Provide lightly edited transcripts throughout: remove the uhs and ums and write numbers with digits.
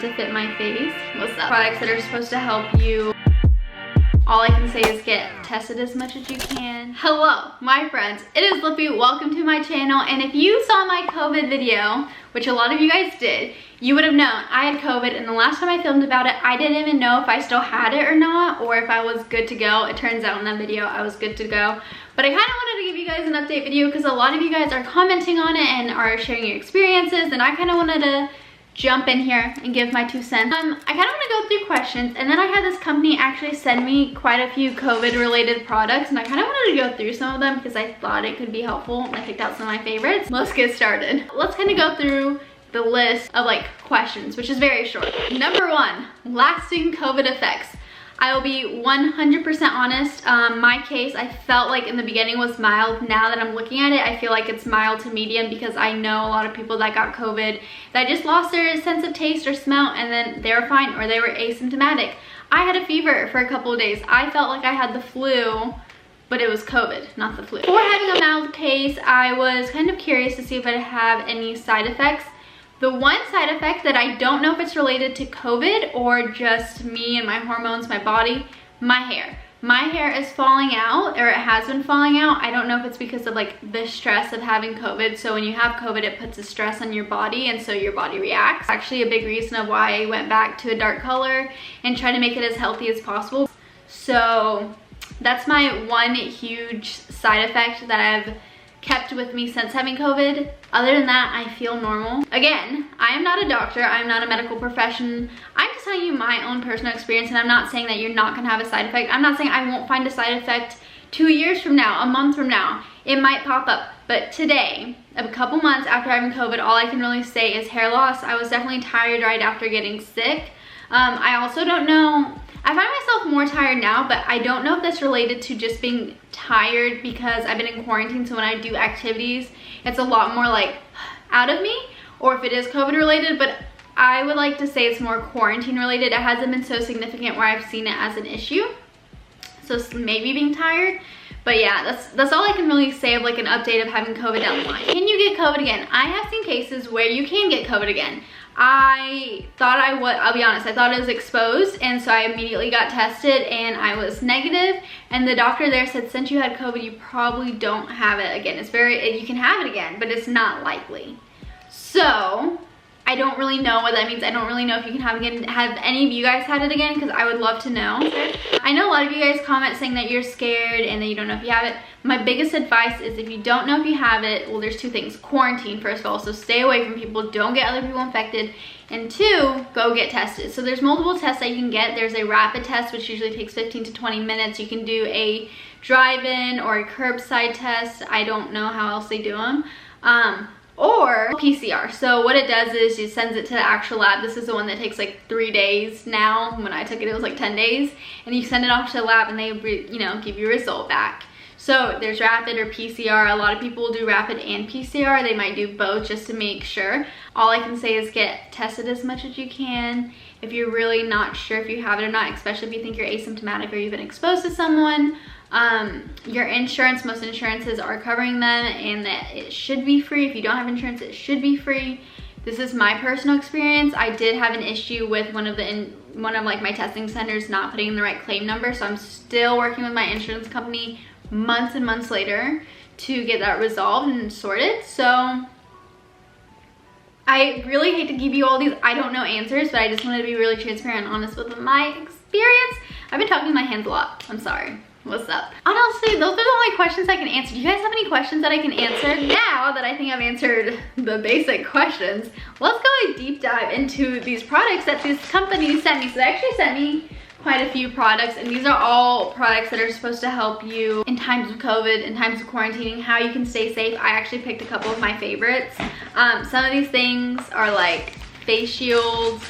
to fit my face. What's up? Products that are supposed to help you. All I can say is get tested as much as you can. Hello, my friends. It is Lippy. Welcome to my channel. And if you saw my COVID video, which a lot of you guys did, you would have known I had COVID, and the last time I filmed about it, I didn't even know if I still had it or not, or if I was good to go. It turns out in that video I was good to go. But I kind of wanted to give you guys an update video because a lot of you guys are commenting on it and are sharing your experiences, and I kind of wanted to jump in here and give my 2 cents. I kind of want to go through questions, and then I had this company actually send me quite a few COVID related products, and I kind of wanted to go through some of them because I thought it could be helpful. I picked out some of my favorites. Let's get started. Let's kind of go through the list of like questions, which is very short. Number 1, lasting COVID effects. I will be 100% honest. My case, I felt like in the beginning was mild. Now that I'm looking at it, I feel like it's mild to medium because I know a lot of people that got COVID that just lost their sense of taste or smell, and then they were fine or they were asymptomatic. I had a fever for a couple of days. I felt like I had the flu, but it was COVID, not the flu. Before having a mild case, I was kind of curious to see if I'd have any side effects. The one side effect that I don't know if it's related to COVID or just me and my hormones, my body, my hair. My hair is falling out, or it has been falling out. I don't know if it's because of like the stress of having COVID. So when you have COVID, it puts a stress on your body, and so your body reacts. Actually a big reason of why I went back to a dark color and try to make it as healthy as possible. So that's my one huge side effect that I've kept with me since having COVID. Other than that, I feel normal. Again, I am not a doctor, I'm not a medical profession. I'm just telling you my own personal experience, and I'm not saying that you're not gonna have a side effect. I'm not saying I won't find a side effect 2 years from now, a month from now. It might pop up, but today, a couple months after having COVID, all I can really say is hair loss. I was definitely tired right after getting sick. I also don't know, I find myself more tired now, but I don't know if that's related to just being tired because I've been in quarantine, so when I do activities, it's a lot more like out of me, or if it is COVID related, but I would like to say it's more quarantine related. It hasn't been so significant where I've seen it as an issue, so maybe being tired. But yeah, that's all I can really say of like an update of having COVID down the line. Can you get COVID again? I have seen cases where you can get COVID again. I thought I would, I'll be honest, I thought I was exposed, and so I immediately got tested and I was negative, and the doctor there said since you had COVID you probably don't have it again. It's very, you can have it again, but it's not likely. So I don't really know what that means. I don't really know if you can have it again. Have any of you guys had it again? Because I would love to know. I know a lot of you guys comment saying that you're scared and that you don't know if you have it. My biggest advice is if you don't know if you have it, well, there's 2 things. Quarantine, first of all, so stay away from people. Don't get other people infected. And 2, go get tested. So there's multiple tests that you can get. There's a rapid test, which usually takes 15 to 20 minutes. You can do a drive-in or a curbside test. I don't know how else they do them. Or PCR. So what it does is it sends it to the actual lab. This is the one that takes like 3 days now. When I took it, it was like 10 days. And you send it off to the lab and they, you know, give you a result back. So there's rapid or PCR. A lot of people do rapid and PCR. They might do both just to make sure. All I can say is get tested as much as you can. If you're really not sure if you have it or not, especially if you think you're asymptomatic or you've been exposed to someone, your insurance, most insurances are covering them, and that it should be free. If you don't have insurance, it should be free. This is my personal experience. I did have an issue with one of like my testing centers not putting in the right claim number, so I'm still working with my insurance company months and months later to get that resolved and sorted. So I really hate to give you all these I don't know answers, but I just wanted to be really transparent and honest with my experience. I've been talking with my hands a lot. I'm sorry. What's up? Honestly, those are the only questions I can answer. Do you guys have any questions that I can answer? Now that I think I've answered the basic questions, let's go a deep dive into these products that these companies sent me. So they actually sent me quite a few products, and these are all products that are supposed to help you in times of COVID, in times of quarantining, how you can stay safe. I actually picked a couple of my favorites. Some of these things are like face shields.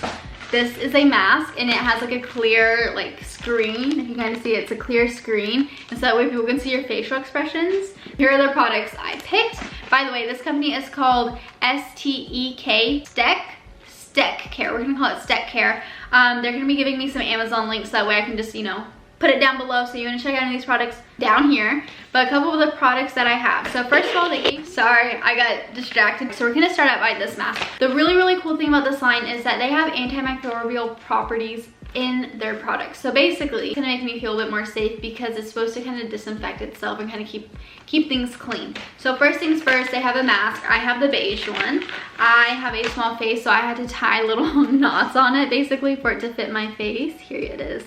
This is a mask, and it has like a clear like screen. If you kind of see it, it's a clear screen, and so that way people can see your facial expressions. Here are the products I picked. By the way, this company is called Stek, Stek Care. We're gonna call it Stek Care. They're gonna be giving me some Amazon links, that way I can just, you know, put it down below so you want to check out any of these products down here. But a couple of the products that I have. So first of all, they gave Sorry, I got distracted. So we're gonna start out by this mask. The really cool thing about this line is that they have antimicrobial properties in their products. So basically, it's gonna make me feel a bit more safe because it's supposed to kind of disinfect itself and kind of keep things clean. So first things first, they have a mask. I have the beige one. I have a small face, so I had to tie little knots on it basically for it to fit my face. Here it is.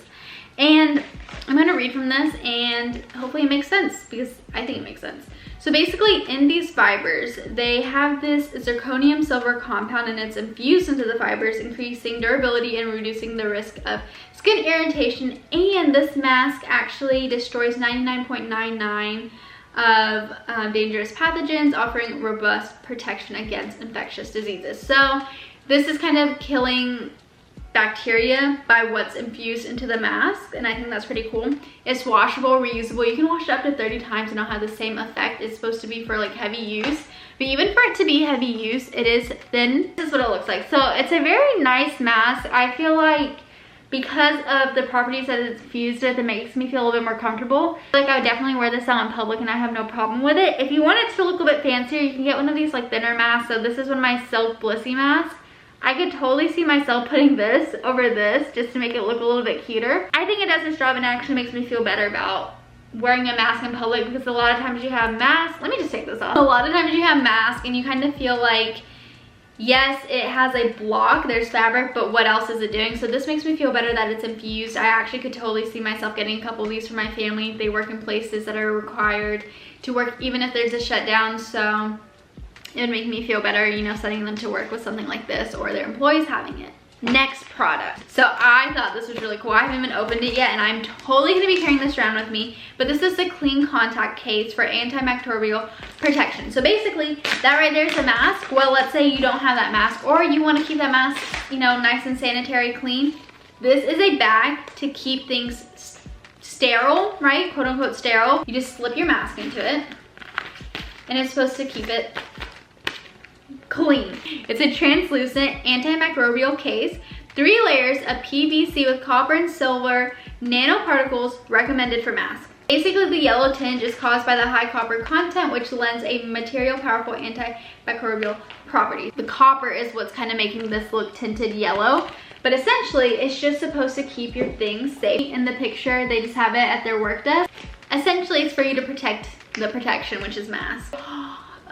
And I'm gonna read from this and hopefully it makes sense because I think it makes sense. So basically in these fibers, they have this zirconium silver compound and it's infused into the fibers, increasing durability and reducing the risk of skin irritation. And this mask actually destroys 99.99 of dangerous pathogens, offering robust protection against infectious diseases. So this is kind of killing bacteria by what's infused into the mask, and I think that's pretty cool. It's washable, reusable. You can wash it up to 30 times and it'll have the same effect. It's supposed to be for like heavy use, but even for it to be heavy use, it is thin. This is what it looks like. So it's a very nice mask. I feel like because of the properties that it's fused with, it makes me feel a little bit more comfortable. Like I would definitely wear this out in public and I have no problem with it. If you want it to look a bit fancier, you can get one of these like thinner masks. So this is one of my Silk Blissy masks. I could totally see myself putting this over this just to make it look a little bit cuter. I think it does its job and it actually makes me feel better about wearing a mask in public because a lot of times you have masks. Let me just take this off. A lot of times you have masks and you kind of feel like, yes, it has a block, there's fabric, but what else is it doing? So this makes me feel better that it's infused. I actually could totally see myself getting a couple of these for my family. They work in places that are required to work even if there's a shutdown. So it would make me feel better, you know, sending them to work with something like this or their employees having it. Next product. So I thought this was really cool. I haven't even opened it yet and I'm totally gonna be carrying this around with me, but this is the clean contact case for antimicrobial protection. So basically that right there is a mask. Well, let's say you don't have that mask or you wanna keep that mask, you know, nice and sanitary clean. This is a bag to keep things sterile, right? Quote unquote sterile. You just slip your mask into it and it's supposed to keep it clean. It's a translucent antimicrobial case, 3 layers of PVC with copper and silver nanoparticles recommended for masks. Basically, the yellow tinge is caused by the high copper content, which lends a material powerful antimicrobial property. The copper is what's kind of making this look tinted yellow, but essentially it's just supposed to keep your things safe. In the picture, they just have it at their work desk. Essentially, it's for you to protect the protection, which is masks.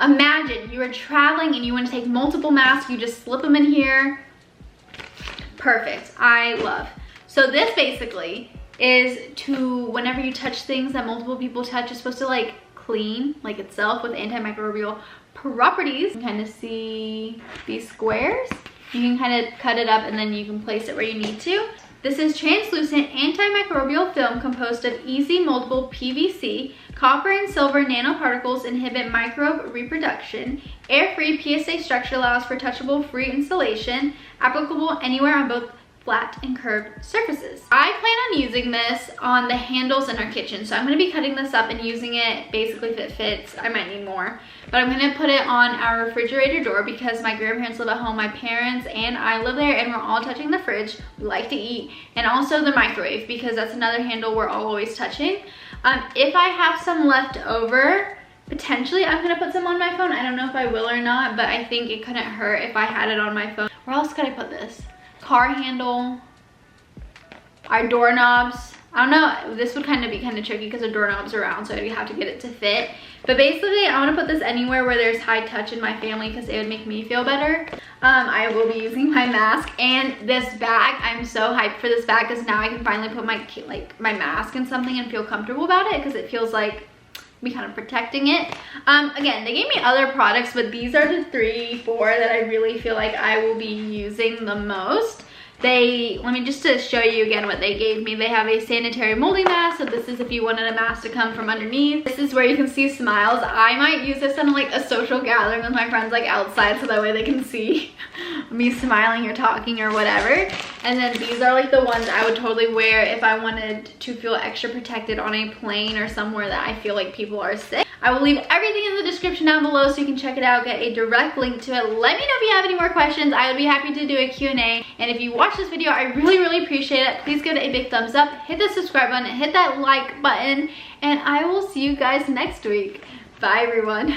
Imagine you are traveling and you want to take multiple masks, you just slip them in here. Perfect, I love. So this basically is to, whenever you touch things that multiple people touch, it's supposed to like clean like itself with antimicrobial properties. You can kind of see these squares. You can kind of cut it up and then you can place it where you need to. This is translucent antimicrobial film composed of easy moldable PVC. Copper and silver nanoparticles inhibit microbe reproduction. Air-free PSA structure allows for touchable free installation. Applicable anywhere on both flat and curved surfaces. I plan on using this on the handles in our kitchen. So I'm gonna be cutting this up and using it basically if it fits. I might need more. But I'm gonna put it on our refrigerator door because my grandparents live at home, my parents and I live there and we're all touching the fridge. We like to eat. And also the microwave because that's another handle we're all always touching. If I have some left over, potentially I'm gonna put some on my phone. I don't know if I will or not, but I think it couldn't hurt if I had it on my phone. Where else could I put this? Car handle, our doorknobs. I don't know, this would kind of be kind of tricky because the doorknob's are round, so you have to get it to fit. But basically, I want to put this anywhere where there's high touch in my family because it would make me feel better. I will be using my mask and this bag. I'm so hyped for this bag because now I can finally put my mask in something and feel comfortable about it because it feels like me kind of protecting it. Again, they gave me other products, but these are the 3, 4 that I really feel like I will be using the most. Let me just to show you again what they gave me. They have a sanitary molding mask. So this is if you wanted a mask to come from underneath. This is where you can see smiles. I might use this on like a social gathering with my friends like outside so that way they can see me smiling or talking or whatever. And then these are like the ones I would totally wear if I wanted to feel extra protected on a plane or somewhere that I feel like people are sick. I will leave everything in the description down below so you can check it out, get a direct link to it. Let me know if you have any more questions. I would be happy to do a Q&A. And if you watch this video, I really appreciate it. Please give it a big thumbs up, hit the subscribe button, hit that like button, and I will see you guys next week. Bye everyone.